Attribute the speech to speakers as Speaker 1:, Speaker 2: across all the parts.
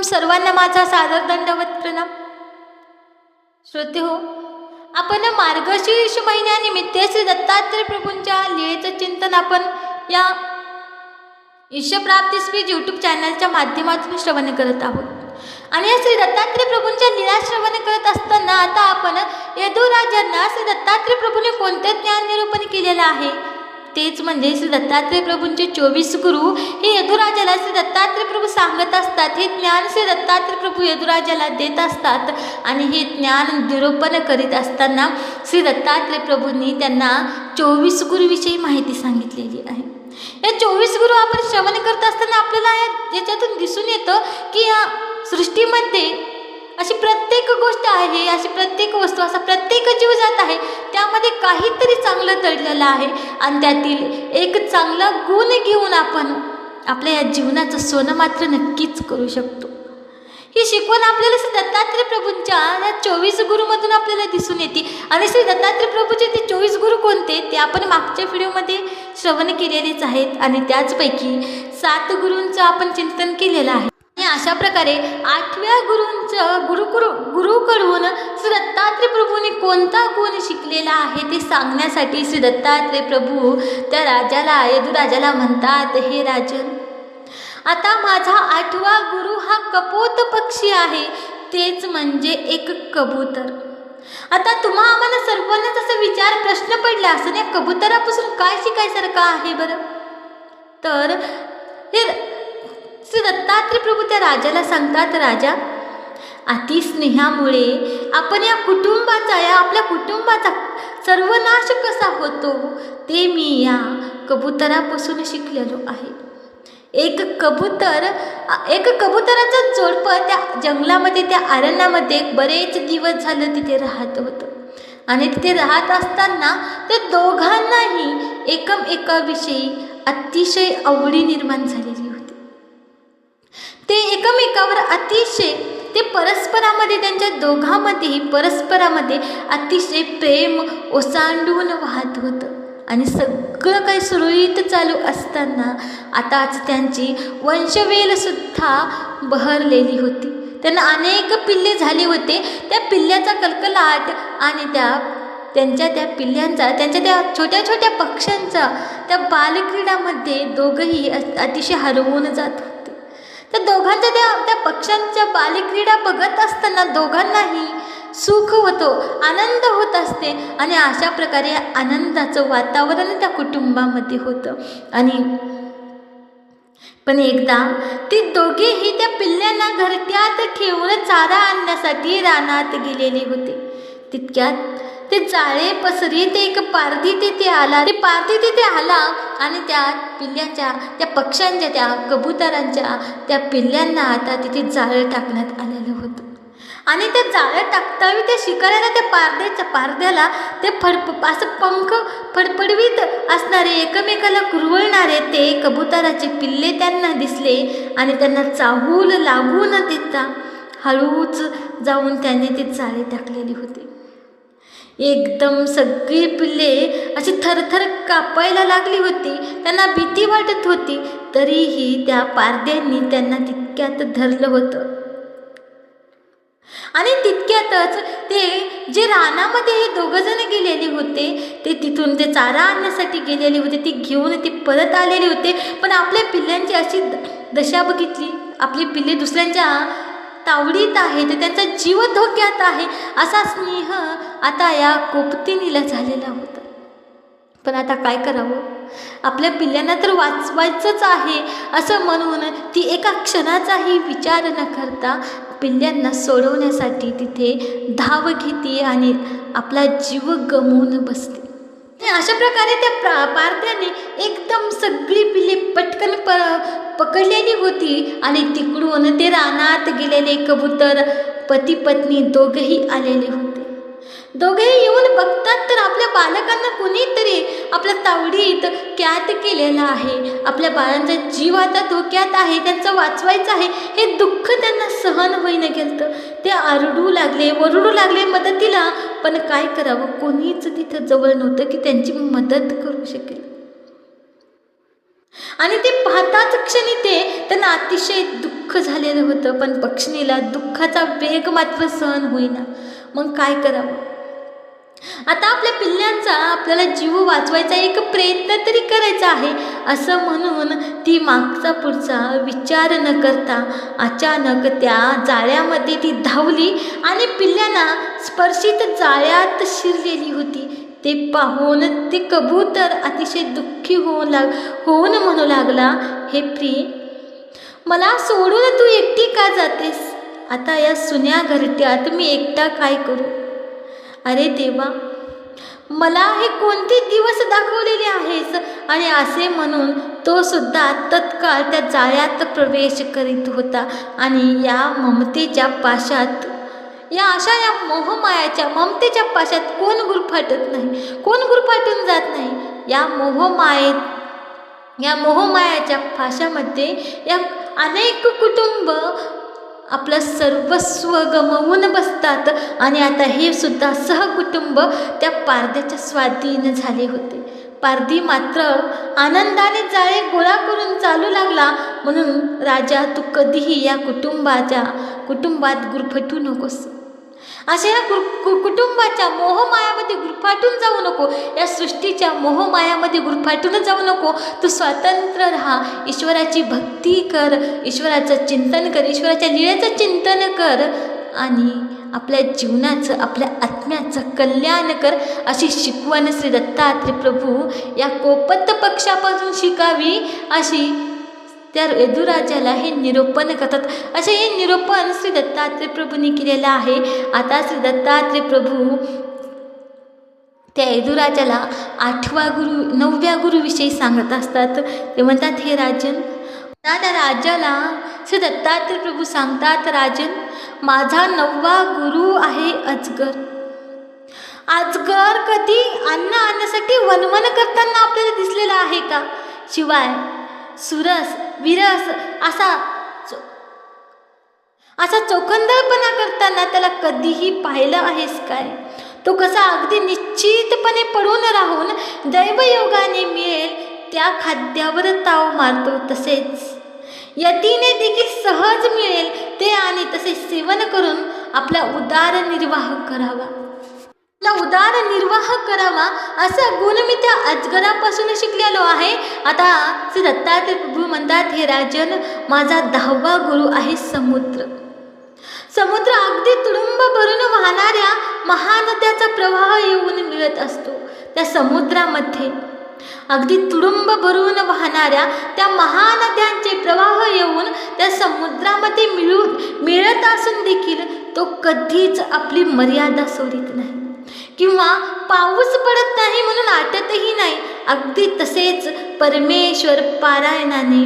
Speaker 1: सर्वांना माझा सादर दंडवत प्रणाम। श्रोते हो, आपण मार्गशीर्ष महिन्यानिमित्त श्री दत्तात्रय प्रभूंच्या लीळेचं चिंतन आपण या ईशप्राप्ती स्पीच यूट्यूब चॅनलच्या माध्यमातून श्रवण करत आहोत। आणि श्री दत्तात्रय प्रभूंच्या लीळा श्रवण करत असताना आता आपण यदुराजांना श्री दत्तात्रय प्रभूंनी कोणते ज्ञान निरूपण केलेलं आहे तेच म्हणजे श्री दत्तात्रय प्रभूंचे 24 गुरु हे यदुराजाला श्री दत्तात्रय प्रभू सांगत असतात। हे ज्ञान श्री दत्तात्रय प्रभू यदुराजाला देत असतात आणि हे ज्ञान निरूपण करीत असताना श्री दत्तात्रय प्रभूंनी त्यांना 24 गुरुविषयी माहिती सांगितलेली आहे। या 24 गुरु आपण श्रवण करत असताना आपल्याला याच्यातून दिसून येतं की या सृष्टीमध्ये अशी प्रत्येक गोष्ट आहे, अशी प्रत्येक वस्तू, असा प्रत्येक जीव जात आहे, त्यामध्ये काहीतरी चांगलं दडलेलं आहे आणि त्यातील एक चांगला गुण घेऊन आपण आपल्या या जीवनाचं सोनं मात्र नक्कीच करू शकतो। ही शिकवण आपल्याला श्री दत्तात्रय प्रभूंच्या या 24 गुरुमधून आपल्याला दिसून येते। आणि श्री दत्तात्रय प्रभूचे ते 24 गुरु कोणते ते आपण मागच्या व्हिडिओमध्ये श्रवण केलेलेच आहेत आणि त्याचपैकी 7 गुरूंचं आपण चिंतन केलेलं आहे। आणि अशा प्रकारे 8व्या गुरुकडून श्री दत्तात्रय प्रभूंनी कोणता गुण शिकलेला आहे ते सांगण्यासाठी श्री दत्तात्रय प्रभू त्या राजाला यदुराजाला म्हणतात, हे राजन, आता माझा 8वा गुरु हा कपोत पक्षी आहे, तेच म्हणजे एक कबूतर। आता तुम्हा आम्हाला सर्वांनाच असा विचार प्रश्न पडला असेल, या कबुतरापासून काय शिकायसारखं आहे बरं? तर हे श्री दत्तात्रय प्रभू त्या राजाला सांगतात, राजा, अतिस्नेहामुळे आपण आपल्या कुटुंबाचा सर्वनाश कसा होतो ते मी या कबुतरापासून शिकलेलो आहे। एक कबुतराचं जोडपं त्या जंगलामध्ये, त्या अरण्यामध्ये बरेच दिवस झालं तिथे राहत होतं आणि तिथे राहत असताना त्या दोघांनाही एकमेकाविषयी अतिशय आवडी निर्माण झालेली होती। ते एकमेकावर अतिशय परस्परामध्ये, त्यांच्या दोघांमध्येही परस्परामध्ये अतिशय प्रेम ओसांडून वाहत होतं आणि सगळं काही सुरळीत चालू असताना आताच त्यांची वंशवेल सुद्धा बहरलेली होती। त्यांना अनेक पिल्ले झाले होते। त्या पिल्ल्याचा कलकलाट आणि त्यांच्या त्या छोट्या छोट्या पक्ष्यांचा त्या बालक्रीडामध्ये दोघंही अतिशय हरवून जात होते। त्या दोघांच्या त्या पक्ष्यांच्या बालक्रीडा बघत असताना दोघांनाही सुख होतो, आनंद होत असते आणि अशा प्रकारे आनंदाचं वातावरण त्या कुटुंबामध्ये होतं। पण एकदा ते दोघेही त्या पिल्ल्यांना घरट्यात ठेवून चारा आणण्यासाठी रानात गेलेले होते। तितक्यात ते जाळे पसरीत एक पारधी तिथे आला। ते पारधी तिथे आला आणि त्या पिल्ल्याच्या, त्या पक्ष्यांच्या, त्या कबुतरांच्या त्या पिल्ल्यांना आता तिथे जाळं टाकण्यात आलेलं होतं आणि त्या जाळं टाकतावी त्या शिकाऱ्याला, त्या पारध्याला ते असं पंख फडफडवीत असणारे, एकमेकाला कुरवळणारे ते कबुतराचे पिल्ले त्यांना दिसले आणि त्यांना चाहूल लागू न देता हळूच जाऊन त्यांनी ते जाळे टाकलेले होते। एकदम सगळी पिल्ले अशी थरथर कापायला लागली होती, त्यांना भीती वाटत होती, तरीही त्या पारध्यांनी त्यांना तितक्यात धरलं होतं आणि तितक्यातच ते जे रानामध्ये हे दोघंजण गेलेले होते ते तिथून ते चारा आणण्यासाठी गेलेले होते, ते घेऊन ते परत आलेले होते। पण आपल्या पिल्ल्यांची अशी दशा बघितली, आपली पिल्ले दुसऱ्यांच्या तावडीत आहेत, त्यांचा जीव धोक्यात आहे, असा स्नेह आता या कोपतिनीला झालेला होता। पण आता काय करावं, आपल्या पिल्ल्यांना तर वाचवायचंच आहे असं म्हणून ती एका क्षणाचाही विचार न करता पिल्ल्यांना सोडवण्यासाठी तिथे धाव घेते आणि आपला जीव गमवून बसते। अशा प्रकारे त्या पारध्याने एकदम सगळी पिल्ले पटकन पकडलेली होती आणि तिकडून ते रानात गेलेले कबूतर पती पत्नी दोघेही आलेले होते। दोघेही येऊन बघतात तर आपल्या बालकांना कुणीतरी आपल्या तावडीत कैद केलेला आहे, आपल्या बाळांचा जीव आता धोक्यात आहे, त्यांचं वाचवायचं आहे, हे दुःख त्यांना सहन होईना गेलं। ते आरडू लागले, ओरडू लागले मदतीला, पण काय करावं, कोणीच तिथं जवळ नव्हतं की त्यांची मदत करू शकेल। आणि ते पाहताच क्षणी त्यांना अतिशय दुःख झालेलं होतं, पण पक्षिणीला दुःखाचा वेग मात्र सहन होईना. मग काय करावं? आता आपल्या पिल्ल्यांचा आपल्याला जीव वाचवायचा एक प्रयत्न तरी करायचा आहे असं म्हणून ती मागचा पुढचा विचार न करता अचानक त्या जाळ्यामध्ये ती धावली आणि पिल्ल्यांना स्पर्शित जाळ्यात शिरलेली होती. ते पाहून ते कबूतर अतिशय दुःखी होऊन म्हणू लागला, हे प्रिय, मला सोडून तू एकटी का जातेस? आता या सुन्या घरट्यात मी एकटा काय करू? अरे देवा, मला हे कोणते दिवस दाखवलेले आहेस? आणि असे म्हणून तो सुद्धा तत्काळ त्या जाळ्यात प्रवेश करीत होता. आणि या ममतेच्या पाशात, या मोहमायाच्या ममतेच्या पाशात कोण गुरफाटत नाही, कोण गुरफाटून जात नाही. या मोहमायाच्या पाशामध्ये या अनेक कुटुंब आपलं सर्वस्व गमावून बसतात. आणि आता हे सुद्धा सहकुटुंब त्या पारध्याच्या स्वाधीन झाले होते. पारधी मात्र आनंदाने जाळे गोळा करून चालू लागला. म्हणून राजा, तू कधीही या कुटुंबात गुरफटू नकोस. अशा या कुटुंबाच्या मोहमायामध्ये गुरफाटून जाऊ नको, या सृष्टीच्या मोहमायामध्ये गुरफाटून जाऊ नको. तू स्वतंत्र राहा, ईश्वराची भक्ती कर, ईश्वराचं चिंतन कर, ईश्वराच्या लीळेचं चिंतन कर आणि आपल्या जीवनाचं, आपल्या आत्म्याचं कल्याण कर. अशी शिकवण श्री दत्तात्रय प्रभू या कोपत्त पक्षापासून शिकावी, अशी त्या यदुराजाला हे निरूपण करतात. असे हे निरूपण श्री दत्तात्रय प्रभूंनी केलेलं आहे. आता श्री दत्तात्रय प्रभू त्या यदुराजाला 9व्या गुरुविषयी सांगत असतात. ते म्हणतात, हे राजन, त्या राजाला श्री दत्तात्रय प्रभू सांगतात, राजन, माझा 9वा गुरु आहे अजगर. अजगर कधी अन्न आणण्यासाठी वनवन करताना आपल्याला दिसलेला आहे का? शिवाय सुरस विरस असा चोखंदळपणा करताना त्याला कधीही पाहिलं आहेस काय? तो कसा अगदी निश्चितपणे पडून राहून दैवयोगाने मिळेल त्या खाद्यावर ताव मारतो, तसेच यतीने देखील सहज मिळेल ते आणि तसे सेवन करून आपला उदरनिर्वाह करावा. असा गुण मी त्या अजगरापासून शिकलेलो आहे. आता श्री दत्तात्रय प्रभू म्हणतात, हे राजन, माझा 10वा गुरु आहे समुद्र. समुद्र अगदी तुडुंब भरून वाहणाऱ्या महानद्याचा प्रवाह येऊन मिळत असतो. त्या समुद्रामध्ये अगदी तुडुंब भरून वाहणाऱ्या त्या महानद्यांचे प्रवाह येऊन त्या समुद्रामध्ये मिळत असून देखील तो कधीच आपली मर्यादा सोडित नाही किंवा पाऊस पडत नाही म्हणून आटतही नाही. अगदी तसेच परमेश्वर पारायणाने,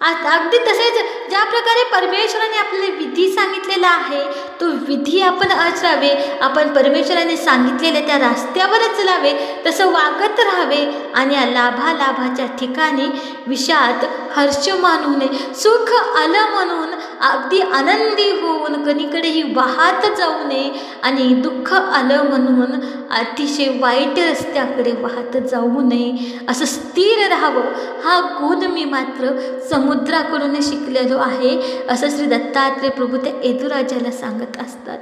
Speaker 1: अगदी तसेच ज्या प्रकारे परमेश्वराने आपल्याला विधी सांगितलेला आहे तो विधी आपण आचरावे, आपण परमेश्वराने सांगितलेल्या त्या रस्त्यावरच चलावे, तसं वागत राहावे आणि या लाभाच्या ठिकाणी विषाद हर्ष मानू नये. सुख आलं म्हणून अगदी आनंदी होऊन कणीकडेही वाहत जाऊ नये आणि दुःख आलं म्हणून अतिशय वाईट रस्त्याकडे वाहत जाऊ नये, असं स्थिर राहावं. हा गुण मी मात्र समुद्राकडून शिकलेलो आहे, असं श्री दत्तात्रय प्रभू त्या यदुराजाला सांगत असतात.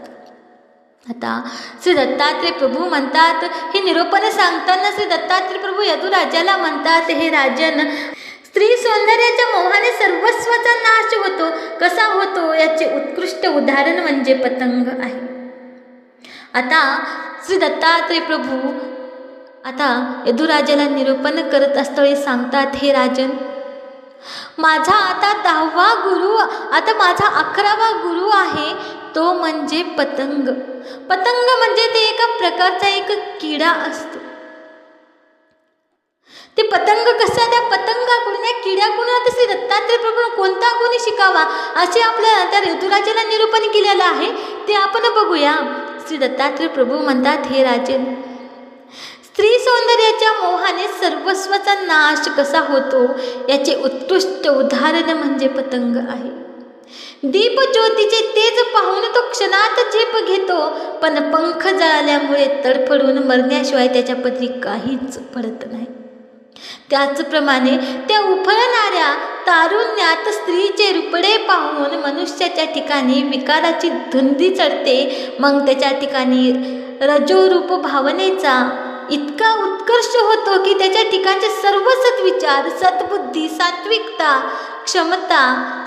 Speaker 1: आता श्री दत्तात्रय प्रभू म्हणतात, हे निरूपण सांगताना श्री दत्तात्रय प्रभू यदुराजाला म्हणतात, हे राजन, स्त्री सौंदर्याच्या मोहाने सर्वस्वाचा नाश होतो. कसा होतो याचे उत्कृष्ट उदाहरण म्हणजे पतंग आहे. आता श्री दत्तात्रय प्रभू आता यदुराजाला निरूपण करत असताना सांगतात, हे राजन, माझा आता 10वा गुरु, आता माझा 11वा गुरु आहे तो म्हणजे पतंग. पतंग म्हणजे ते एका प्रकारचा एक किडा असतो. ते पतंग कसा, त्या पतंगाकडून, या किड्याकडून आता श्री दत्तात्रय प्रभू कोणता गुण शिकावा असे आपल्या त्या यदुराजाला निरूपण केलेलं आहे, ते आपण बघूया. श्री दत्तात्रय प्रभू म्हणतात, हे राजन, स्त्री सौंदर्याच्या मोहाने सर्वस्वाचा नाश कसा होतो याचे उत्कृष्ट उदाहरण म्हणजे पतंग आहे. दीप ज्योतीचे तेज पाहून तो क्षणात झेप घेतो, पण पंख जळाल्यामुळे तडफडून मरण्याशिवाय त्याच्या पदरी काहीच पडत नाही. त्याचप्रमाणे त्या उफळणाऱ्या तारुण्यात स्त्रीचे रूपडे पाहून मनुष्याच्या ठिकाणी विकाराची धुंदी चढते. मग त्याच्या ठिकाणी रजोरूप भावनेचा इतका उत्कर्ष होतो की त्याच्या ठिकाणचे सर्व सद्विचार, सद्बुद्धी, सात्विकता, क्षमता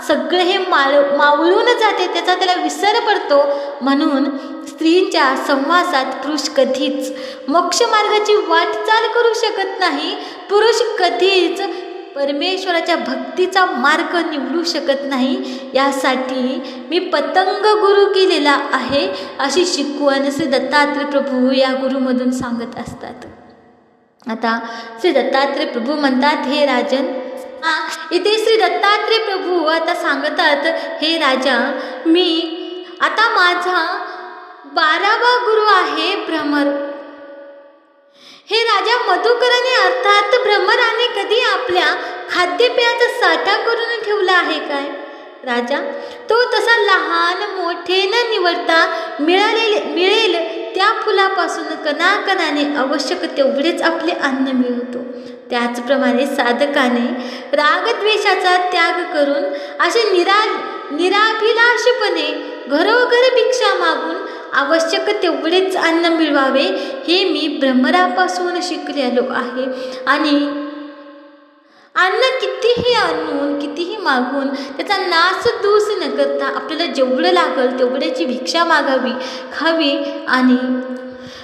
Speaker 1: सगळे हे मावळून जाते, त्याला विसर पडतो. म्हणून स्त्रीच्या सहवासात पुरुष कधीच मोक्षमार्गाची वाटचाल करू शकत नाही. पुरुष कधीच परमेश्वराच्या भक्तीचा मार्ग निवडू शकत नाही. यासाठी मी पतंग गुरु केलेला आहे, अशी शिकवण श्री दत्तात्रय प्रभू या गुरुमधून सांगत असतात. आता श्री दत्तात्रय प्रभू म्हणतात, हे राजन, इथे श्री दत्तात्रय प्रभू आता सांगतात, हे राजा, मी आता माझा 12वा गुरु आहे भ्रमर. हे राजा, मधुकराने अर्थात भ्रमराने कधी आपल्या खाद्यपेयाचा साठा करून ठेवला आहे काय? राजा, तो तसा लहान मोठे न निवडता मिळेल त्या फुलापासून कणाकणाने आवश्यक तेवढेच आपले अन्न मिळवतो. त्याचप्रमाणे साधकाने रागद्वेषाचा त्याग करून असे निराभिलाषपणे घरोघर भिक्षा मागून आवश्यक तेवढेच अन्न मिळवावे, हे मी भ्रमरापासून शिकलेलो आहे. आणि अन्न कितीही आणून कितीही मागून त्याचा नासधूस न करता आपल्याला जेवढं लागेल तेवढ्याची भिक्षा मागावी, खावी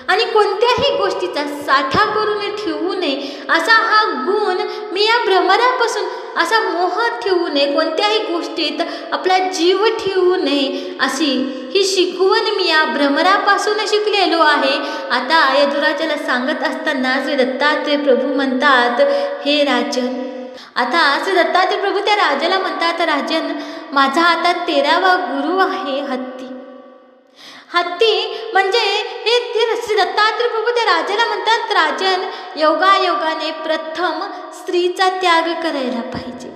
Speaker 1: आणि कोणत्याही गोष्टीचा साठा करून ठेवू नये. असा हा गुण मी या भ्रमरापासून, असा मोह ठेवू नये, कोणत्याही गोष्टीत आपला जीव ठेवू नये, अशी ही शिकवण मी या भ्रमरापासून शिकलेलो आहे. आता यदुराजाला सांगत असताना श्री दत्तात्रय प्रभू म्हणतात, हे राजन, आता श्री दत्तात्रय प्रभू त्या राजाला म्हणतात, राजन, माझा आता 13वा गुरु आहे हत्ती. हत्ती म्हणजे हे श्री दत्तात्रय प्रभू त्या राजाला म्हणतात, राजन, योगायोगाने प्रथम स्त्रीचा त्याग करायला पाहिजे,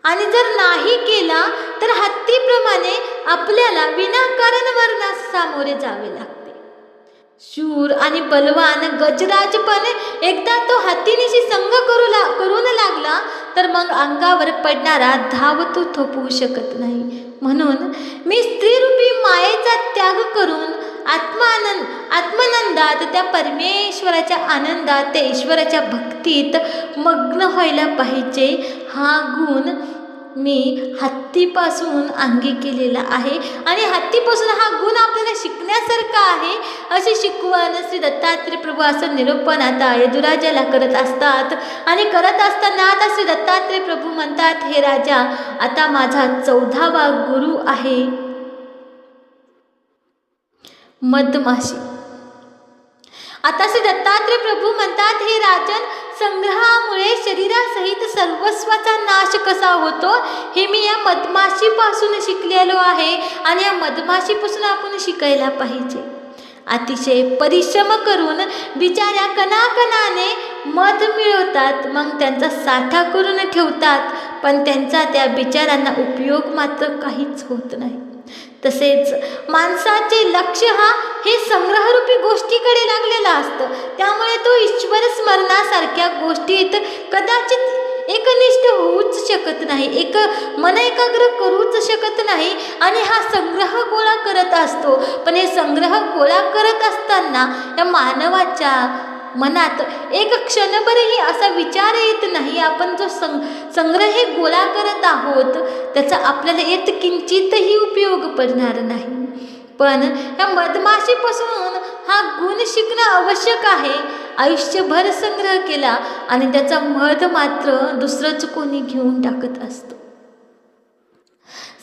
Speaker 1: आणि जर नाही केला तर हत्तीप्रमाणे आपल्याला विनाकारण मरणास सामोरे जावे लागते. शूर आणि बलवान गजराज पण एकदा तो हत्तीनिशी संग करून लागला तर मग अंगावर पडणारा धाव तो थोपवू शकत नाही. म्हणून मी स्त्रीरूपी मायेचा त्याग करून आत्मानंदात, त्या परमेश्वराच्या आनंदात, त्या ईश्वराच्या भक्तीत मग्न व्हायला पाहिजे. हा गुण मी हत्तीपासून अंगी केलेला आहे आणि हत्तीपासून हा गुण आपल्याला शिकण्यासारखा आहे, अशी शिकवण श्री दत्तात्रय प्रभू असं निरूपण आता यदुराजाला करत असतात. आणि करत असताना आता श्री दत्तात्रय प्रभू म्हणतात, हे राजा, आता माझा 14वा गुरु आहे मधमाशी. आता श्री दत्तात्रय प्रभू म्हणतात, हे राजन, संग्रहामुळे शरीरासहित सर्वस्वाचा नाश कसा होतो हे मी या मधमाशीपासून शिकलेलो आहे आणि या मधमाशीपासून आपण शिकायला पाहिजे. अतिशय परिश्रम करून बिचाऱ्या कणाकणाने मध मिळवतात, मग त्यांचा साठा करून ठेवतात, पण त्यांचा त्या बिचाऱ्यांना उपयोग मात्र काहीच होत नाही. तसेच माणसाचे लक्ष हे संग्रहरूपी गोष्टीकडे लागलेलं असतं, त्यामुळे तो ईश्वर स्मरणासारख्या गोष्टीत कदाचित एकनिष्ठ होऊच शकत नाही, मन एकाग्र करूच शकत नाही आणि हा संग्रह गोळा करत असतो. पण हे संग्रह गोळा करत असताना या मानवाच्या मनात एक क्षणभरही असा विचार येत नाही, आपण जो संग्रह गोळा करत आहोत त्याचा आपल्याला येत किंचितही उपयोग पडणार नाही. पण या मधमाशीपासून हा गुण शिकणं आवश्यक आहे. आयुष्यभर संग्रह केला आणि त्याचा मध मात्र दुसरंच कोणी घेऊन टाकत असतो.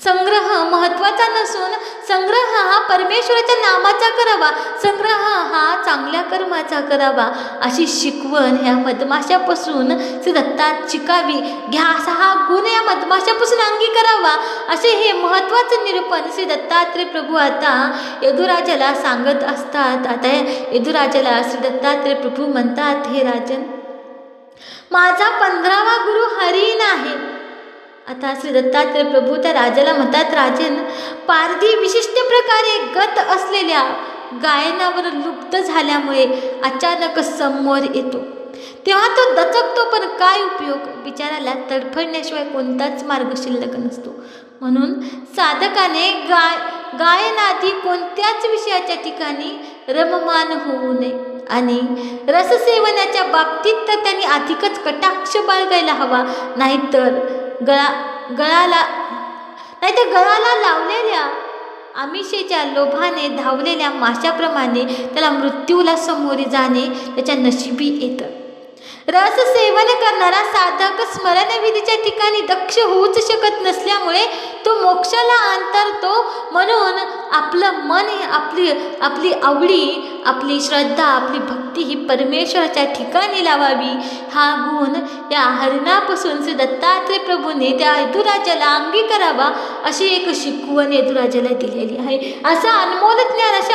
Speaker 1: संग्रह महत्त्वाचा नसून संग्रह हा परमेश्वराच्या नामाचा करावा, संग्रह हा चांगल्या कर्माचा करावा, अशी शिकवण ह्या मधमाशापासून श्री दत्तात शिकावी. घ्या असा हा गुण या मधमाशापासून अंगी करावा, असे हे महत्त्वाचे निरूपण श्री दत्तात्रय प्रभू आता यदुराजाला सांगत असतात. आता यदुराजाला श्री दत्तात्रय प्रभू म्हणतात, हे राजन, माझा 15वा गुरु हरिण आहे. आता श्री दत्तात्रय प्रभू त्या राजाला म्हणतात, राजन, पारधी विशिष्ट प्रकारे गत असलेल्या गायनावर लुप्त झाल्यामुळे अचानक समोर येतो. तेव्हा तो दचकतो, पण काय उपयोग, बिचाराला तडफडण्याशिवाय कोणताच मार्ग शिल्लक नसतो. म्हणून साधकाने गायनाआधी कोणत्याच विषयाच्या ठिकाणी रममान होऊ नये आणि रससेवनाच्या बाबतीत तर त्यांनी अधिकच कटाक्ष बाळगायला हवा, नाहीतर गळाला लावलेल्या आमिषेच्या लोभाने धावलेल्या माशाप्रमाणे त्याला मृत्यूला सामोरे जाणे त्याच्या नशिबी येतं. रस सेवन करणारा साधक स्मरणविधीच्या ठिकाणी दक्ष होऊच शकत नसल्यामुळे तो मोक्षाला अंतरतो. म्हणून आपलं मन, आपली आवडी, आपली श्रद्धा, आपली भक्ती ही परमेश्वराच्या ठिकाणी लावावी. हा गुण या हरिणापासून श्री दत्तात्रय प्रभूने त्या यदुराजाला अंगी करावा अशी एक शिकवण यदुराजाला दिलेली आहे. असं अनमोल ज्ञान, असे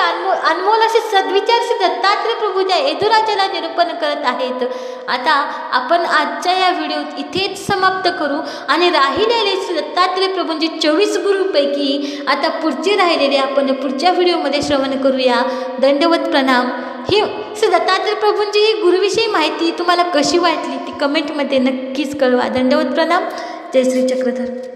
Speaker 1: अनमोल असे सद्विचार श्री दत्तात्रय प्रभू त्या यदुराजाला निरूपण करत आहेत. आता आपण आजच्या या व्हिडिओत इथेच समाप्त करू आणि राहिलेले श्री दत्तात्रय प्रभूंचे 24 गुरुपैकी आता पुढचे राहिलेले आपण पुढच्या व्हिडिओमध्ये श्रवण करूया. दंडवत प्रणाम. ही श्री दत्तात्रय प्रभूंची ही गुरुविषयी माहिती तुम्हाला कशी वाटली ती कमेंटमध्ये नक्कीच कळवा. दंडवत प्रणाम. जय श्री चक्रधर.